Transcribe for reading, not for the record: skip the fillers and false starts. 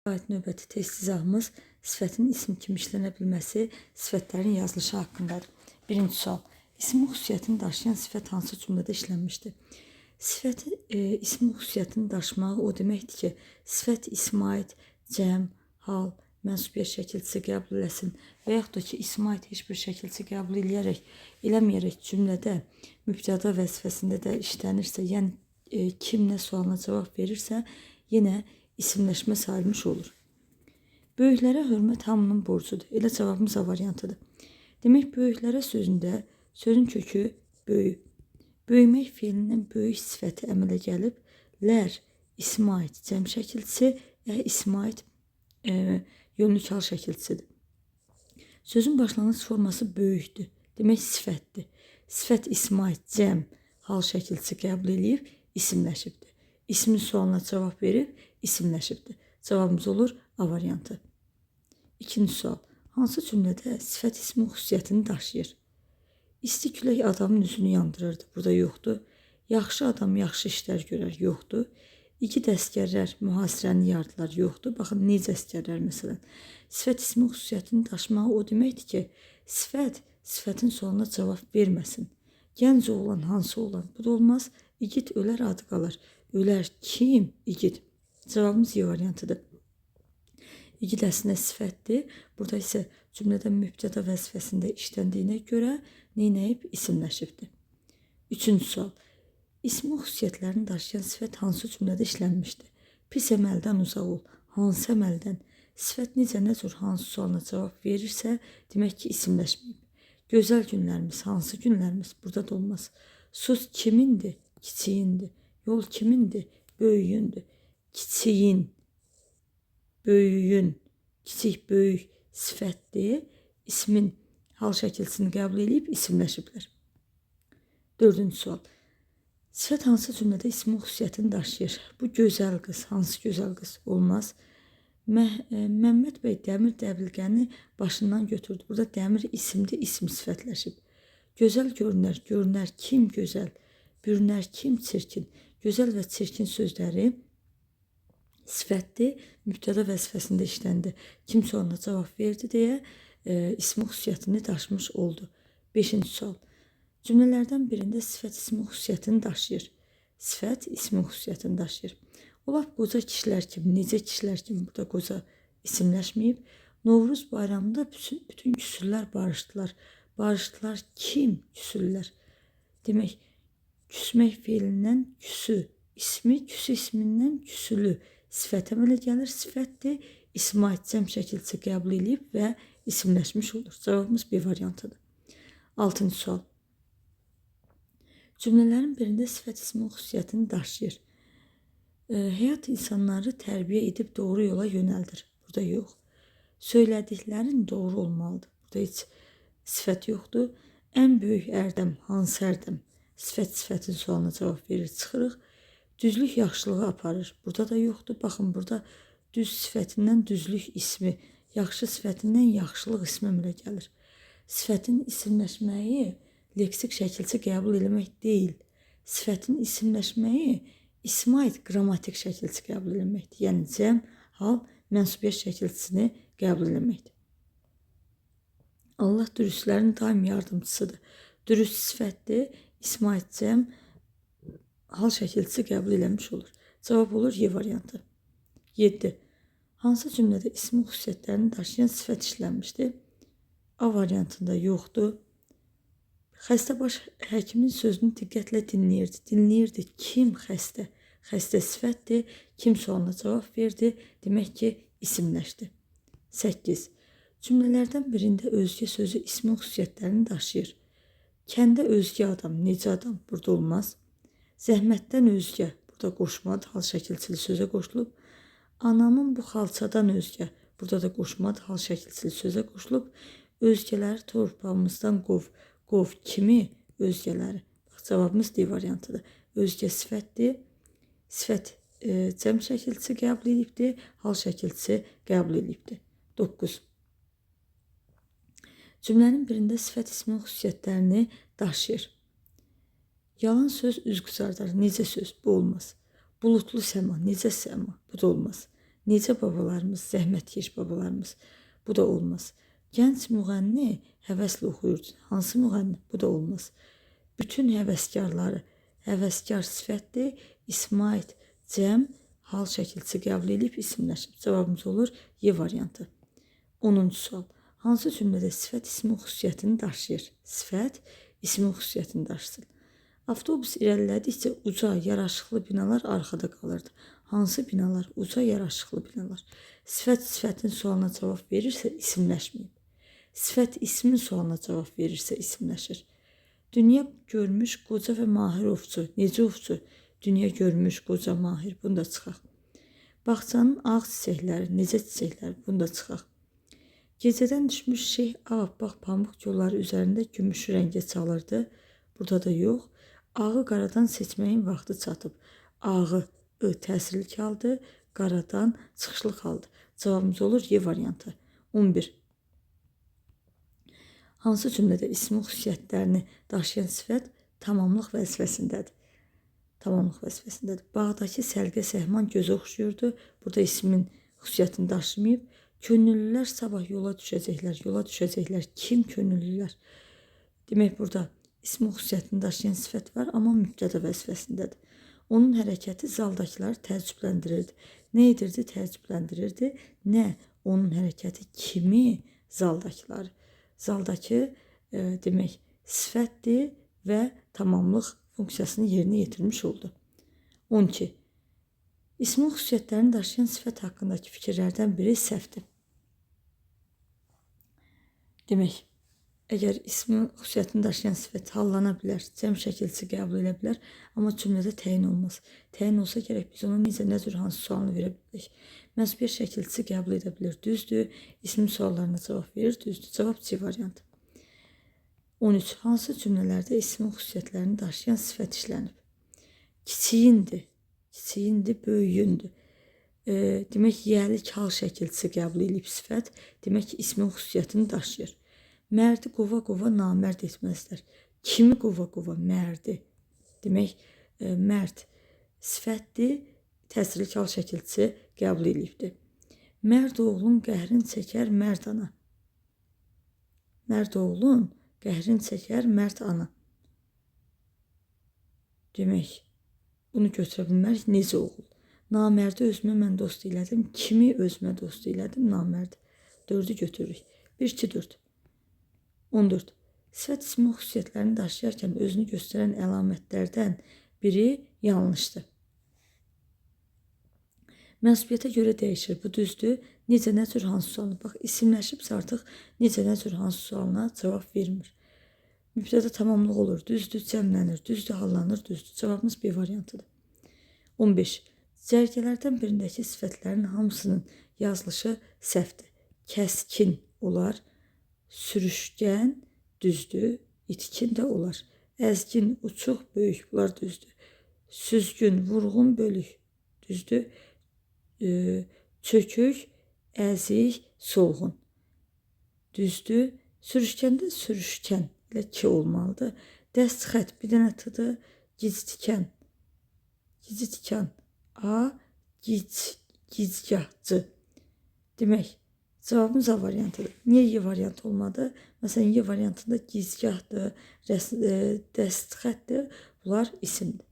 Ait növbəti test izahımız sifətin ism kimi işlənə bilməsi, sifətlərin yazılışı haqqındadır. Birinci sual. İsmi xüsusiyyətini daşıyan sifət hansı cümlədə işlənmişdir? Sifətin ismi xüsusiyyətini daşımağı o deməkdir ki, sifət ismə aid cəm, hal, mənsubiyyət şəkilçisi qəbul eləsin və yaxud da ki, ismə aid heç bir şəkilçisi qəbul eləməyərək cümlədə mübtəda vəzifəsində də işlənirsə, yəni kim nə sualına cavab verirsə, yenə isimləşmə sayılmış olur. Böyüklərə hörmət hamının borcudur. Elə cavabımız A variantıdır. Demək, böyüklərə sözündə sözün kökü böyük. Böyümək feilindən böyük sifəti əmələ gəlib, lər ismə aid cəm şəkilçisi, ismə aid yönlük hal şəkilçisidir. Sözün başlanğıc forması böyükdür. Demək, sifətdir. Sifət ismə aid cəm hal şəkilçisi qəbul edib, isimləşibdir. İsmin sualına cavab verib, isimləşibdir. Cavabımız olur A variantı. İkinci sual. Hansı cümlədə sifət ismi xüsusiyyətini daşıyır? İsti külək adamın üzünü yandırırdı. Burada yoxdur. Yaxşı adam yaxşı işlər görər. Yoxdur. İgid əsgərlər mühasirəni yardılar. Yoxdur. Baxın, necə əsgərlər məsələn. Sifət ismi xüsusiyyətini daşımağı o deməkdir ki, sifətin sualına cavab verməsin. Gənc oğlan hansı oğlan? Bu da olmaz. İgid ölər, adı qalır. Ölər kim? İgid. Cavabımız Y variantıdır. İgid əslində sifətdir. Burada isə cümlədə mübtəda vəzifəsində işləndiyinə görə neynəyib? İsimləşibdir. Üçüncü sual. İsmi xüsusiyyətlərini daşıyan sifət hansı cümlədə işlənmişdir? Pis əməldən uzaq ol. Hansı əməldən? Sifət necə, nə cür hansı sualına cavab verirsə, demək ki, isimləşməyib. Gözəl günlərimiz, hansı günlərimiz? Burada da olmaz. Söz kimindir? Kiçiyindir. Yol kimindir? Böyüyündür. Kiçiyin, böyüyün, kiçik, böyük sifətdir. İsmin hal şəkilçisini qəbul edib isimləşiblər. Dördüncü sual. Sifət hansı cümlədə ismin xüsusiyyətini daşıyır? Bu gözəl qız, hansı gözəl qız? Olmaz. Məmməd bəy dəmir dəbilqəni başından götürdü. Burada dəmir isimdir, isim sifətləşib. Gözəl görünər, görünər kim gözəl? Bürünər kim çirkin? Gözəl və çirkin sözləri sifətdir, mübtəda vəzifəsində işləndi. Kim sualına cavab verdi deyə ismi xüsusiyyətini daşımış oldu. Beşinci sual. Cümlələrdən birində sifət ismi xüsusiyyətini daşıyır. Sifət ismi xüsusiyyətini daşıyır. O lap qoca kişilər kimi, necə kişilər kimi burada qoca isimləşməyib. Novruz bayramında bütün küsürlər barışdılar. Barışdılar kim küsürlər? Demək, küsmək feilindən küsü, ismi küsü ismindən küsülü sifət əmələ gəlir. Sifətdir, ismə aid cəm şəkilçisi qəbul edib və isimləşmiş olur. Cavabımız B variantıdır. Altıncı sual. Cümlələrin birində sifət ismi xüsusiyyətini daşıyır. Həyat insanları tərbiyə edib doğru yola yönəldir. Burada yox. Söylədiklərin doğru olmalıdır. Burada heç sifət yoxdur. Ən böyük ərdəm hansı ərdəm? Sifətin sualına cavab verir, çıxırıq. Düzlük yaxşılığı aparır. Burada da yoxdur. Baxın, burada düz sifətindən düzlük ismi, yaxşı sifətindən yaxşılıq ismi əmələ gəlir. Sifətin isimləşməyi leksik şəkilçi qəbul eləmək deyil. Sifətin isimləşməyi ismə aid qrammatik şəkilçi qəbul eləməkdir. Yəni cəm, hal, mənsubiyyət şəkilçisini qəbul eləməkdir. Allah dürüstlərin daim yardımcısıdır. Dürüst sifətdir, ismə aid cəm, hal şəkilçisi qəbul eləmiş olur. Cavab olur Y variantı. 7. Hansı cümlədə ismi xüsusiyyətlərini daşıyan sifət işlənmişdir? A variantında yoxdur. Xəstə baş həkimin sözünü diqqətlə dinləyirdi. Dinləyirdi. Kim xəstə? Xəstə sifətdir. Kim sualına cavab verdi? Demək ki, isimləşdi. 8. Cümlələrdən birində özgə sözü ismi xüsusiyyətlərini daşıyır. Kəndə özgə adam, necə adam? Burada olmaz. Zəhmətdən özgə, burada qoşmadı, hal şəkilçili sözə qoşulub. Anamın bu xalçadan özgə, burada da qoşmadı, hal şəkilçili sözə qoşulub. Özgələri torpağımızdan qov. Qov kimi? Özgələri. Cavabımız D variantıdır. Özgə sifətdir. Sifət cəm şəkilçisi qəbul edibdir, hal şəkilçisi qəbul edibdir. 9. Cümlənin birində sifət ismin xüsusiyyətlərini daşıyır. Yalan söz üz qızardar. Necə söz? Bu olmaz. Bulutlu səma. Necə səma? Bu da olmaz. Necə babalarımız, zəhmətkeş babalarımız. Bu da olmaz. Gənc müğənni həvəslə oxuyurdu. Hansı müğənni? Bu da olmaz. Bütün həvəskarları, həvəskar sifətdir. İsmait cəm hal şəkilçisi qəbul edib isimləşib. Cavabımız olur Y variantı. 10-cu sual. Hansı cümlədə sifət ismi xüsusiyyətini daşıyır? Sifət ismi xüsusiyyətini daşısın. Avtobus irəlilədikcə uca, yaraşıqlı binalar arxada qalırdı. Hansı binalar? Uca, yaraşıqlı binalar. Sifət sifətin sualına cavab verirsə isimləşməyib. Sifət ismin sualına cavab verirsə isimləşir. Dünya görmüş qoca və mahir ovçu. Necə ovçu? Dünya görmüş qoca mahir. Bunu da çıxaq. Bağçanın ağ çiçəkləri. Necə çiçəklər? Bunu da çıxaq. Gecədən düşmüş şeyh ağappaq pamuk yolları üzərində gümüş rəngə çalırdı. Burada da yox. Ağı qaradan seçməyin vaxtı çatıb. Ağı təsirli kaldı, qaradan çıxışlı kaldı. Cavabımız olur Y variantı. 11. Hansı cümlədə ismin xüsusiyyətlərini daşıyan sifət tamamlıq vəzifəsindədir? Tamamlıq vəzifəsindədir. Bağdakı səlqə səhman gözə oxşuyurdu. Burada ismin xüsusiyyətini daşımayıb. Könüllülər sabah yola düşəcəklər. Yola düşəcəklər. Kim könüllülər? Demək burada ismin xüsusiyyətini daşıyan sifət var, amma mübtəda vəzifəsindədir. Onun hərəkəti zaldakıları təəccübləndirirdi. Nə edirdi? Təəccübləndirirdi. Nə? Onun hərəkəti kimi? Zaldakıları. Zaldakı demək sifətdir və tamamlıq funksiyasını yerinə yetirmiş oldu. 12. İsmin xüsusiyyətlərini daşıyan sifət haqqındakı fikirlərdən biri səhvdir. Demək, əgər ismin xüsusiyyətini daşıyan sifət hallana bilər, cəm şəkilçisi qəbul edə bilər, amma cümlədə təyin olmaz. Təyin olsa gərək biz ona necə, nə cür, hansı sualını verə bilərik. Məhz bir şəkilçisi qəbul edə bilir, düzdür. İsmin suallarına cavab verir, düzdür. Cavab C variantı. 13. Hansı cümlələrdə ismin xüsusiyyətlərini daşıyan sifət işlənib? Kiçiyindir, kiçiyindir, böyüyündür. Demək, yəlik hal şəkilçisi qəbul edib sifət, demək ki, ismin xüsusiyyətini daşıyır. Mərdi qova-qova namərd etməzlər. Kimi qova-qova? Mərdi. Demək, mərd sifətdir, təsirli hal şəkilçisi qəbul edibdir. Mərd oğlun qəhrin çəkər mərd ana. Mərd oğlun qəhrin çəkər mərd ana. Demək, bunu götürə bilmərik. Necə oğul? Namərdi özümə mən dost elədim. Kimi özümə dost elədim? Namərdi. 4-ü götürürük. 1, 2, 4. 14. Sifət ismi xüsusiyyətlərini daşıyarkən özünü göstərən əlamətlərdən biri yanlışdır. Mənsubiyyətə görə dəyişir. Bu düzdür. Necə, nə cür, hansı sualına? Bax, isimləşibsə artıq necə, nə cür, hansı sualına cavab vermir. Mübtəda tamamlıq olur. Düzdür, cəmlənir. Düzdür, hallanır. Düzdür. Cavabımız B variantıdır. 15. Cərgələrdən birindəki sifətlərin hamısının yazılışı səhvdir. Kəskin olar. Sürüşkən, düzdür. İtkin də olar. Əzgin, uçuq, böyük. Bunlar düzdür. Süzgün, vurğun, bölük. Düzdür. Çökük, əzik, solğun. Düzdür. Sürüşkəndə sürüşkən ilə ki olmalıdır. Dəst xət, bir dənə tıdır. Gictikən. Gictikən. A, gicgahcı. Demək, cavabımız A variantıdır. Niyə Y variantı olmadı? Məsələn, Y variantında gizgahdır, dəst xətdir. Bunlar isimdir.